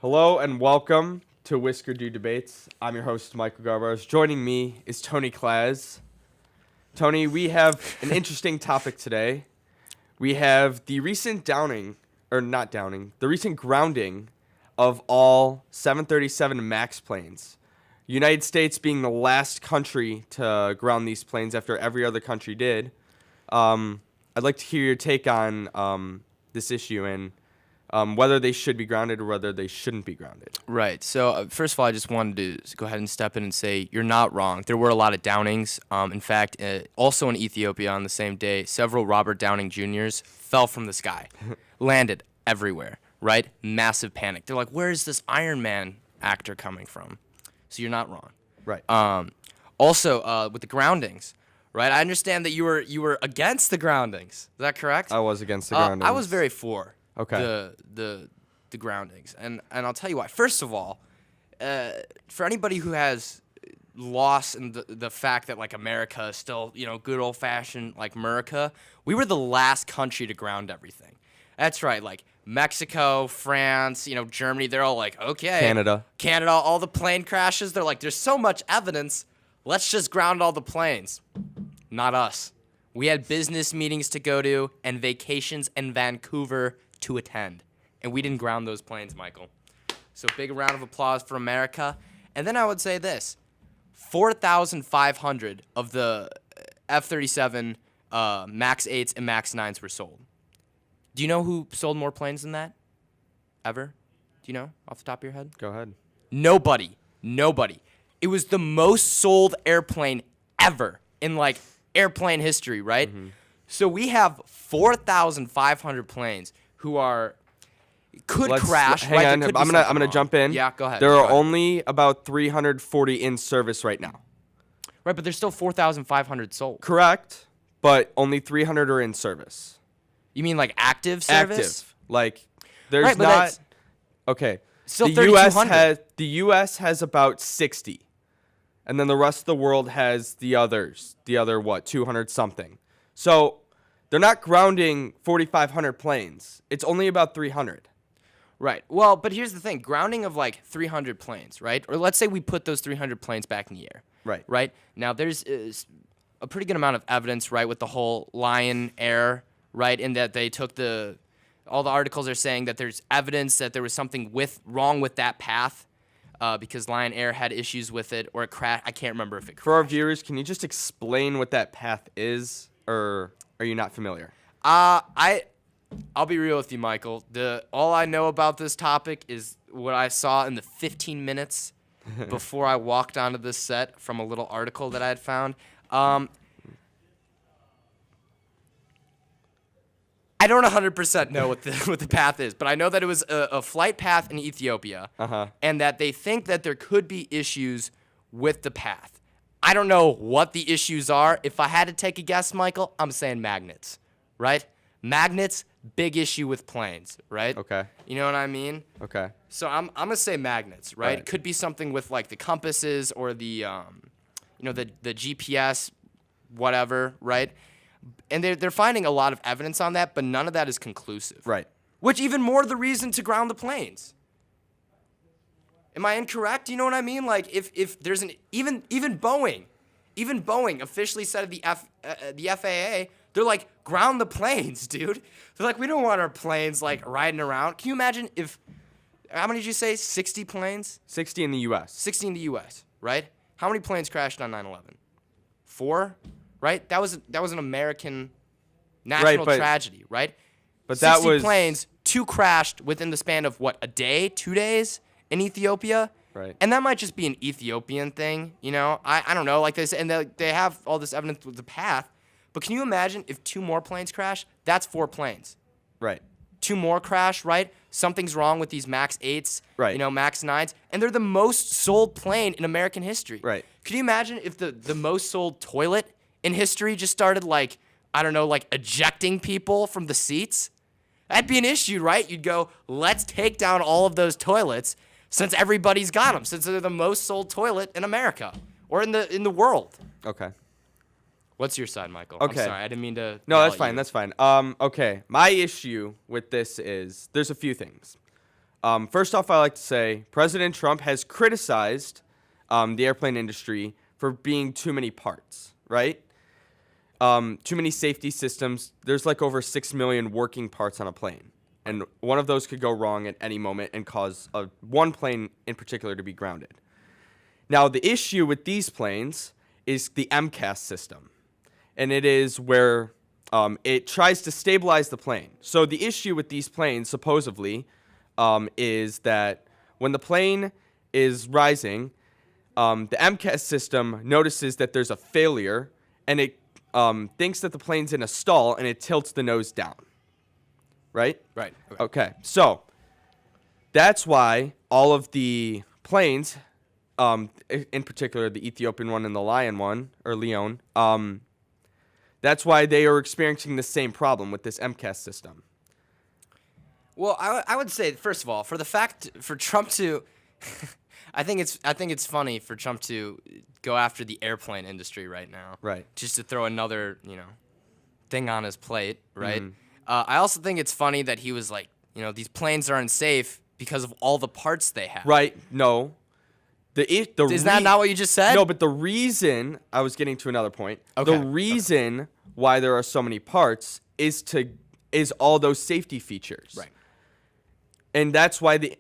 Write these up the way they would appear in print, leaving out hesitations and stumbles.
Hello and welcome to Wisker Do Debates. I'm your host, Michael Garbarz. Joining me is Tony Klacz. Tony, we have an interesting topic today. We have the recent the recent grounding of all 737 MAX planes. United States being the last country to ground these planes after every other country did. I'd like to hear your take on this issue and whether they should be grounded or whether they shouldn't be grounded. Right. So, first of all, I just wanted to go ahead and step in and say you're not wrong. There were a lot of downings. In fact, also in Ethiopia on the same day, several Robert Downing Jr.'s fell from the sky, landed everywhere, right? Massive panic. They're like, where is this Iron Man actor coming from? So you're not wrong. Right. Also, with the groundings, right? I understand that you were against the groundings. Is that correct? I was against the groundings. I was very for. Okay. The groundings, and I'll tell you why. First of all, for anybody who has lost in the fact that like America is still good old fashioned like America, we were the last country to ground everything. That's right, like Mexico, France, Germany. They're all like, okay, Canada, all the plane crashes. They're like, there's so much evidence. Let's just ground all the planes. Not us. We had business meetings to go to and vacations in Vancouver to attend. And we didn't ground those planes, Michael. So big round of applause for America. And then I would say this. 4,500 of the F-37 MAX 8s and MAX 9s were sold. Do you know who sold more planes than that? Ever? Do you know off the top of your head? Go ahead. Nobody. It was the most sold airplane ever in like airplane history, right? Mm-hmm. So we have 4,500 planes who could crash. Hang on, I'm gonna jump in. Yeah, go ahead. There are only about 340 in service right now. Right, but there's still 4,500 sold. Correct, but only 300 are in service. You mean like active service? Active, like there's right, but not. that's Okay, still the U.S. has about 60, and then the rest of the world has the other 200 something. So they're not grounding 4,500 planes. It's only about 300. Right. Well, but here's the thing. Grounding of like 300 planes, right? Or let's say we put those 300 planes back in the air. Right. Right? Now, there's a pretty good amount of evidence, right, with the whole Lion Air, right, in that they took all the articles are saying that there's evidence that there was something wrong with that path because Lion Air had issues with it or it crashed. I can't remember if it crashed. For our viewers, can you just explain what that path is, or are you not familiar? I'll be real with you, Michael. All I know about this topic is what I saw in the 15 minutes before I walked onto this set from a little article that I had found. I don't 100% know what the path is, but I know that it was a flight path in Ethiopia, and that they think that there could be issues with the path. I don't know what the issues are. If I had to take a guess, Michael, I'm saying magnets, right? Magnets, big issue with planes, right? Okay. You know what I mean? Okay. So I'm gonna say magnets, right? Right. It could be something with like the compasses or the GPS, whatever, right? And they're finding a lot of evidence on that, but none of that is conclusive. Right. Which even more the reason to ground the planes. Am I incorrect? You know what I mean? Like if there's even Boeing officially said at the FAA, they're like, ground the planes, dude. They're like, we don't want our planes like riding around. Can you imagine how many did you say? 60 planes? 60 in the U.S. 60 in the U.S., right? How many planes crashed on 9/11? 4, right? That was an American national tragedy, right? But that 60 was planes, 2 crashed within the span of what, a day, 2 days in Ethiopia? Right. And that might just be an Ethiopian thing, I don't know, like they say, and they have all this evidence with the path. But can you imagine if 2 more planes crash? That's 4 planes. Right. 2 more crash, right? Something's wrong with these MAX 8s, right. MAX 9s, and they're the most sold plane in American history. Right. Could you imagine if the most sold toilet in history just started like ejecting people from the seats? That'd be an issue, right? You'd go, let's take down all of those toilets since everybody's got them, since they're the most sold toilet in America or in the world. Okay. What's your side, Michael? Okay. I'm sorry, I didn't mean to. No, that's fine. That's fine. Okay. My issue with this is there's a few things. First off, I like to say President Trump has criticized the airplane industry for being too many parts, right? Too many safety systems. There's like over 6 million working parts on a plane. And one of those could go wrong at any moment and cause one plane in particular to be grounded. Now, the issue with these planes is the MCAS system. And it is where it tries to stabilize the plane. So the issue with these planes, supposedly, is that when the plane is rising, the MCAS system notices that there's a failure, and it thinks that the plane's in a stall, and it tilts the nose down. Right? Right. Okay. So that's why all of the planes, in particular the Ethiopian one and the Leon, that's why they are experiencing the same problem with this MCAS system. Well, I would say, first of all, for Trump to, I think it's funny for Trump to go after the airplane industry right now. Right. Just to throw another, thing on his plate, right? I also think it's funny that he was like, these planes are unsafe because of all the parts they have. Right. No. Is that not what you just said? No, but the reason, I was getting to another point. Okay. The reason why there are so many parts is all those safety features. Right. And that's why the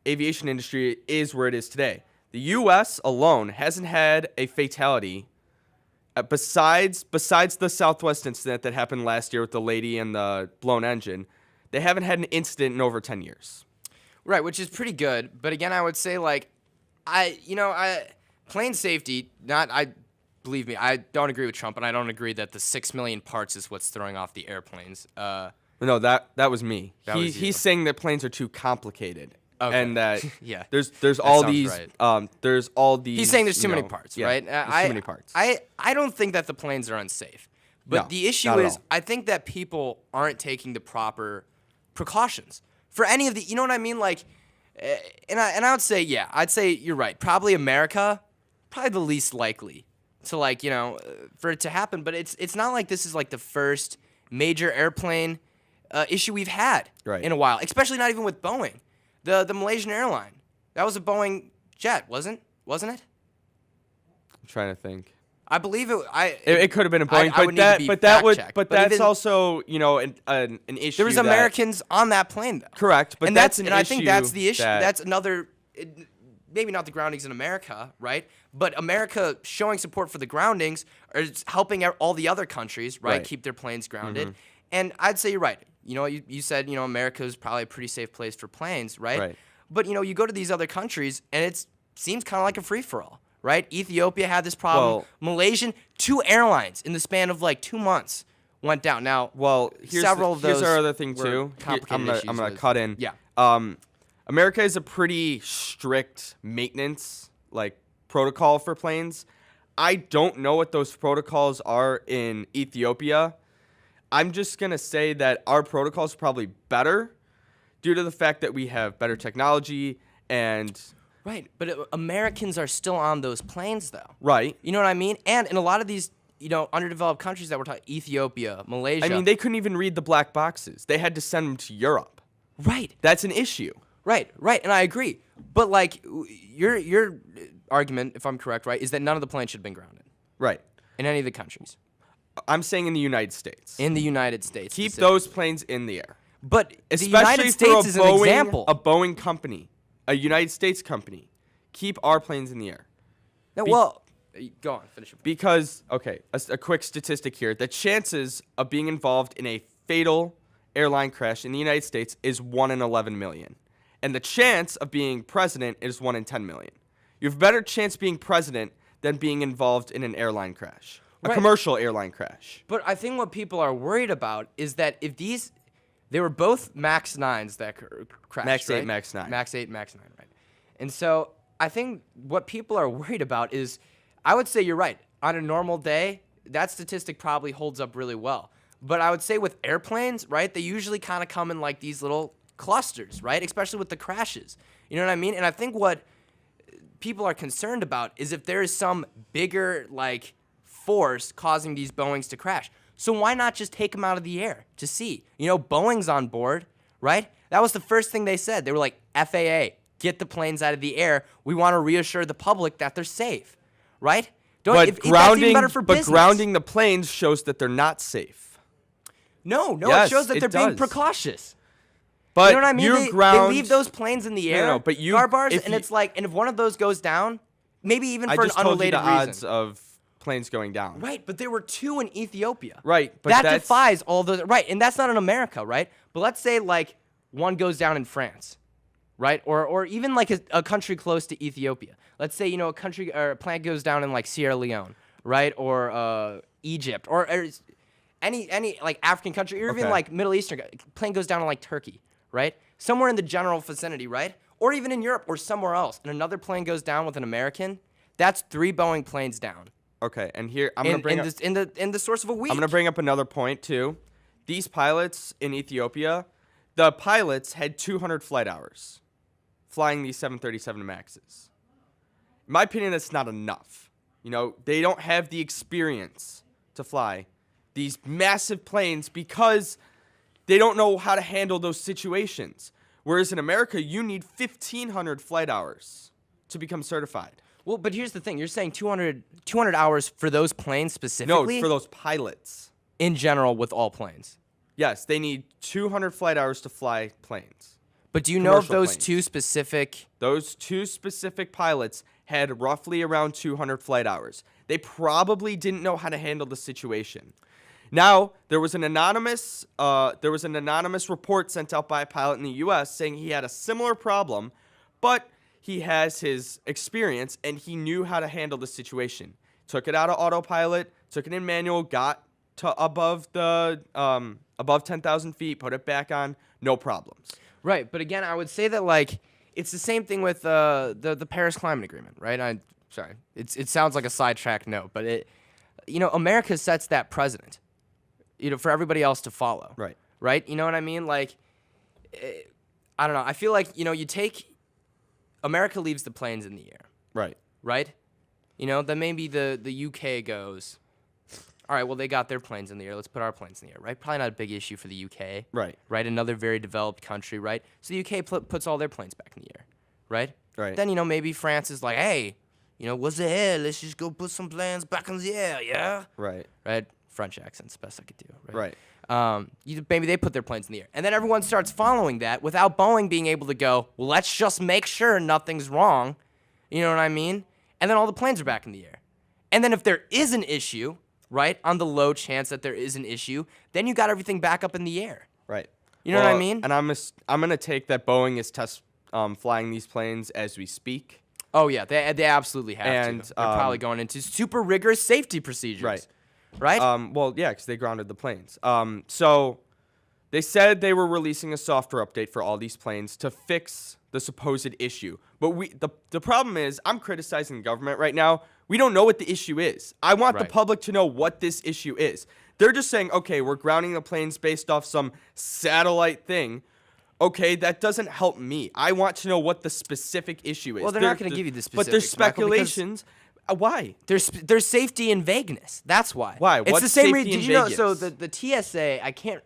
aviation industry is where it is today. The U.S. alone hasn't had a fatality besides the Southwest incident that happened last year with the lady and the blown engine. They haven't had an incident in over 10 years. Right, which is pretty good. But again, I would say plane safety. Believe me, I don't agree with Trump, and I don't agree that the 6 million parts is what's throwing off the airplanes. No, that was me. Was you. He's saying that planes are too complicated. Okay. And that Yeah. there's That all sounds these right. there's all these. He's saying there's too many parts, yeah, right? There's too many parts. I don't think that the planes are unsafe. But No, the issue not at is, all. I think that people aren't taking the proper precautions for any of the. You know what I mean? Like, and I would say, yeah, I'd say you're right. Probably America, probably the least likely to for it to happen. But it's not like this is like the first major airplane issue we've had in a while. Especially not even with Boeing. The Malaysian airline. That was a Boeing jet, wasn't it? I'm trying to think. I believe it. It could have been a Boeing, that's also an issue. There was Americans on that plane, though. Correct, but that's an issue. I think that's the issue. That's another. Maybe not the groundings in America, right? But America showing support for the groundings is helping all the other countries, right, keep their planes grounded. And I'd say you're right. You said America is probably a pretty safe place for planes, right? Right. But you go to these other countries and it seems kind of like a free for all. Right? Ethiopia had this problem. Malaysian, 2 airlines in the span of like 2 months went down. Now, here's of those. Here's our other thing too. I'm gonna cut in. Yeah. America is a pretty strict maintenance protocol for planes. I don't know what those protocols are in Ethiopia. I'm just gonna say that our protocol is probably better due to the fact that we have better technology and. Right, but Americans are still on those planes, though. Right. You know what I mean? And in a lot of these, underdeveloped countries that we're talking, Ethiopia, Malaysia. I mean, they couldn't even read the black boxes. They had to send them to Europe. Right. That's an issue. Right, and I agree. But your argument, if I'm correct, right, is that none of the planes should have been grounded. Right. In any of the countries. I'm saying in the United States. In the United States. Keep those planes in the air. But especially the United States is an example. A Boeing company. A United States company, keep our planes in the air. No, go on, finish your point. Because, a quick statistic here. The chances of being involved in a fatal airline crash in the United States is 1 in 11 million. And the chance of being president is 1 in 10 million. You have a better chance being president than being involved in an airline crash, a commercial airline crash. But I think what people are worried about is that if they were both MAX 9s that crashed, Max 8, right? Max 9. Max 8, Max 9, right. And so I think what people are worried about is, I would say you're right. On a normal day, that statistic probably holds up really well. But I would say with airplanes, right, they usually kind of come in like these little clusters, right, especially with the crashes. You know what I mean? And I think what people are concerned about is if there is some bigger, force causing these Boeings to crash. So why not just take them out of the air to see? Boeing's on board, right? That was the first thing they said. They were like, FAA, get the planes out of the air. We want to reassure the public that they're safe, right? But that's even better for business. grounding the planes shows that they're not safe. No, Yes, it shows that it they're being does. precautious. But You know what I mean? They leave those planes in the air, no, but Garbarz, if and you- it's like, and if one of those goes down, maybe even I for an just told you unrelated the odds reason. of planes going down. Right, but there were 2 in Ethiopia. Right, but that that's- defies all those. Right, and that's not in America, right? But let's say like one goes down in France, right? Or even like a country close to Ethiopia. Let's say a country or a plant goes down in like Sierra Leone, right? Or Egypt, or any like African country, or even Okay. like Middle Eastern. Plane goes down in like Turkey, right? Somewhere in the general vicinity, right? Or even in Europe or somewhere else, and another plane goes down with an American. That's 3 Boeing planes down. Okay, and here I'm gonna bring up. In the source of a week. I'm gonna bring up another point too. These pilots in Ethiopia, the pilots had 200 flight hours flying these 737 Maxes. In my opinion, that's not enough. They don't have the experience to fly these massive planes because they don't know how to handle those situations. Whereas in America, you need 1,500 flight hours to become certified. Well, but here's the thing. You're saying 200 hours for those planes No, specifically? for those pilots. In general with all planes. Yes, they need 200 flight hours to fly planes. But do you know if Commercial those planes. 2 specific... Those 2 specific pilots had roughly around 200 flight hours. They probably didn't know how to handle the situation. Now, there was an anonymous report sent out by a pilot in the U.S. saying he had a similar problem, but he has his experience and he knew how to handle the situation. Took it out of autopilot, took it in manual, got to above 10,000 feet, put it back on, no problems. Right, but again, I would say that, like, it's the same thing with the Paris Climate Agreement, right? Sorry, it sounds like a sidetrack note, but America sets that precedent, for everybody else to follow. Right. Right? You know what I mean? Like, I don't know. I feel like, America leaves the planes in the air, Right. right? Then maybe the UK goes, all right, well, they got their planes in the air. Let's put our planes in the air, right? Probably not a big issue for the UK. Right. Right? Another very developed country, right? So the UK puts all their planes back in the air, right? Right. Then, maybe France is like, hey, what's the hell? Let's just go put some planes back in the air, yeah? Right. Right? French accent's the best I could do, right? Right. Maybe they put their planes in the air. And then everyone starts following that without Boeing being able to go, well, let's just make sure nothing's wrong. You know what I mean? And then all the planes are back in the air. And then if there is an issue, right, on the low chance that there is an issue, then you got everything back up in the air. Right. You know what I mean? And I'm going to take that Boeing is test flying these planes as we speak. Oh, yeah, they absolutely have And, to. They're probably going into super rigorous safety procedures. Right. Right? Well, yeah, because they grounded the planes. So they said they were releasing a software update for all these planes to fix the supposed issue. But the problem is, I'm criticizing the government right now. We don't know what the issue is. I want the Right. public to know what this issue is. They're just saying, okay, we're grounding the planes based off some satellite thing. Okay, that doesn't help me. I want to know what the specific issue is. Well, they're not gonna give you the But there's specifics, Michael, because- speculations. Why? There's safety in vagueness. That's why. Why? It's What's the same safety reason. in Did you know? Vegas? So the TSA. I can't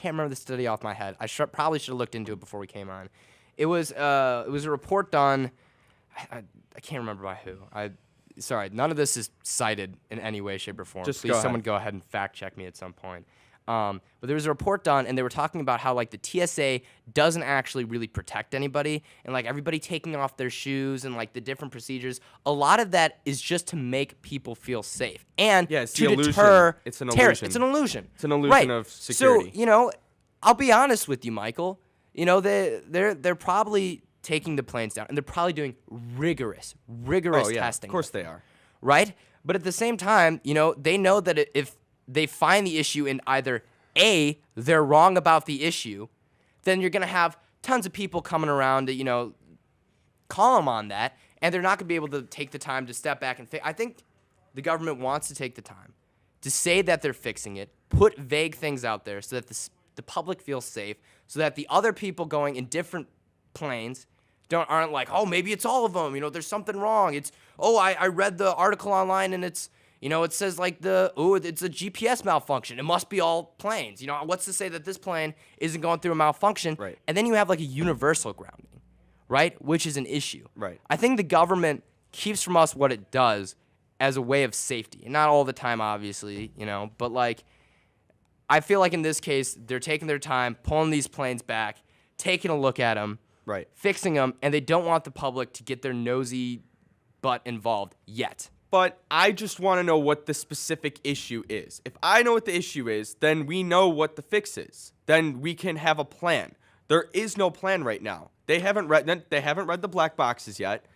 remember the study off my head. Probably should have looked into it before we came on. It was a report done. I can't remember by who. Sorry, none of this is cited in any way, shape, or form. Just Please, go ahead. someone go ahead and fact check me at some point. But there was a report done, and they were talking about how like the TSA doesn't actually really protect anybody, and like everybody taking off their shoes and like the different procedures. A lot of that is just to make people feel safe and Yeah, it's to the illusion. deter It's an terrorists. illusion. It's an illusion. It's an illusion right. of security. So I'll be honest with you, Michael. They're probably taking the planes down, and they're probably doing rigorous Oh, yeah, testing. of course they are. Right? But at the same time, they know that if they find the issue in either A, they're wrong about the issue, then you're going to have tons of people coming around to, call them on that, and they're not going to be able to take the time to step back and fix. I think the government wants to take the time to say that they're fixing it, put vague things out there so that the public feels safe, so that the other people going in different planes aren't like, oh, maybe it's all of them. There's something wrong. It's, oh, I read the article online and it's You know, it says like it's a GPS malfunction. It must be all planes. You know, what's to say that this plane isn't going through a malfunction? Right. And then you have like a universal grounding, right? Which is an issue. Right. I think the government keeps from us what it does as a way of safety. And not all the time, obviously, you know, but like I feel like in this case, they're taking their time, pulling these planes back, taking a look at them, Right. fixing them, and they don't want the public to get their nosy butt involved yet. But I just want to know what the specific issue is. If I know what the issue is, then we know what the fix is. Then we can have a plan. There is no plan right now. They haven't read the black boxes yet,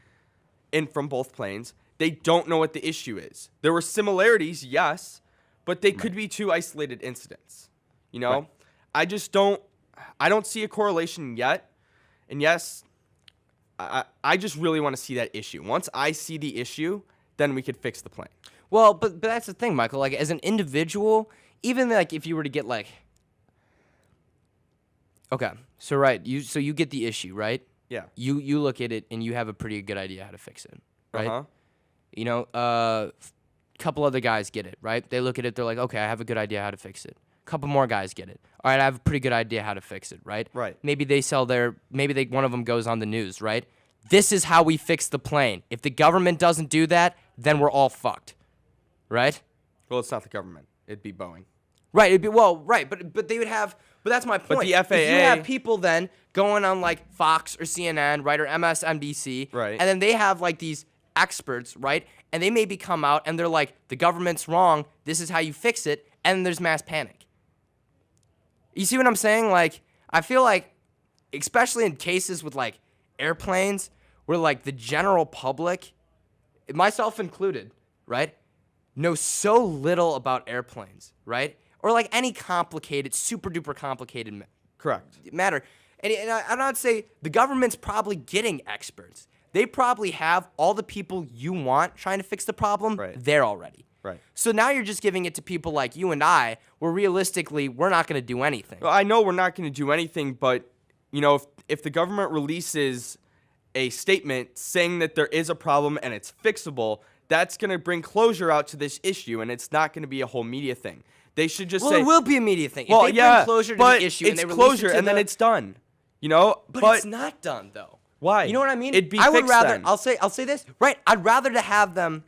from both planes. They don't know what the issue is. There were similarities, yes, but they could be two isolated incidents. You know, Right. I don't see a correlation yet. And yes, I just really want to see that issue. Once I see the issue, then we could fix the plane. Well, but that's the thing, Michael. Like, as an individual, even like if you were to get like, okay, so you get the issue, right? Yeah. You look at it and you have a pretty good idea how to fix it, right? Uh-huh. You know, couple other guys get it, right? They look at it, they're like, okay, I have a good idea how to fix it. Couple more guys get it. All right, I have a pretty good idea how to fix it, right? Right. Maybe one of them goes on the news, right? This is how we fix the plane. If the government doesn't do that, then we're all fucked, right? Well, it's not the government. It'd be Boeing. Right. Right. But they would have. But that's my point. But the FAA. If you have people then going on like Fox or CNN, right, or MSNBC, Right. and then they have like these experts, right, and they maybe come out and they're like, the government's wrong. This is how you fix it, and there's mass panic. You see what I'm saying? Like, I feel like, especially in cases with like airplanes, where like the general public, myself included, right, know so little about airplanes, right? Or like any complicated, super duper complicated Correct. matter. And I'd not say the government's probably getting experts. They probably have all the people you want trying to fix the problem there already. Right. So now you're just giving it to people like you and I, where realistically, we're not going to do anything. Well, I know we're not going to do anything, but, you know, if the government releases a statement saying that there is a problem and it's fixable, that's going to bring closure out to this issue, and it's not going to be a whole media thing. They should just say... Well, it will be a media thing. Well, if they yeah, bring closure to but the issue it's and they closure, release it to and then it's done. You know? But it's not done, though. Why? You know what I mean? It'd be I would fixed rather... then. I'll say this. Right. I'd rather to have them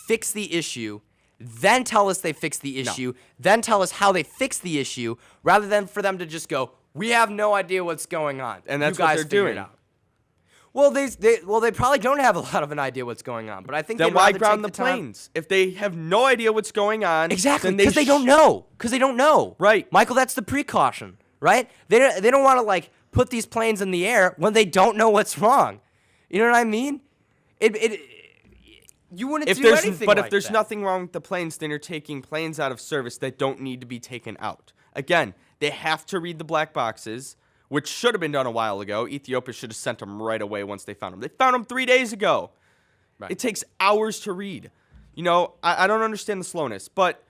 fix the issue, then tell us they fixed the issue, then tell us how they fixed the issue, rather than for them to just go, we have no idea what's going on. And that's you what guys they're figure doing. It out. Well, they probably don't have a lot of an idea what's going on, but I think Then they'd why rather ground the take time. planes? If they have no idea what's going on, Exactly, then because they don't know. Because they don't know. Right. Michael, that's the precaution, right? They don't want to, like, put these planes in the air when they don't know what's wrong. You know what I mean? You wouldn't do anything But like if there's that. nothing wrong with the planes, then you're taking planes out of service that don't need to be taken out. Again, they have to read the black boxes, which should have been done a while ago. Ethiopia should have sent them right away once they found them. They found them 3 days ago. Right. It takes hours to read. You know, I don't understand the slowness. But,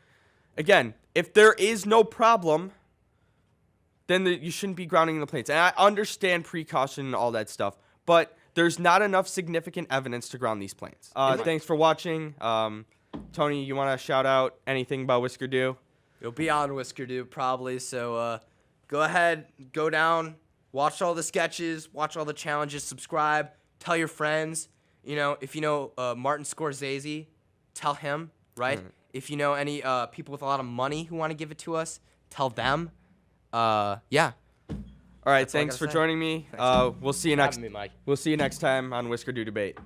again, if there is no problem, then you shouldn't be grounding the planes. And I understand precaution and all that stuff, but there's not enough significant evidence to ground these planes. Thanks for watching. Tony, you want to shout out anything about Wisker Do? You'll be on Wisker Dude probably, so go ahead, go down, watch all the sketches, watch all the challenges, subscribe, tell your friends. You know, if you know Martin Scorsese, tell him, right? If you know any people with a lot of money who want to give it to us, tell them. Yeah. All right, That's all I thanks gotta for say. joining me. Thanks we'll see you next. Having me, Mike. We'll see you next time on Wisker Do Debate.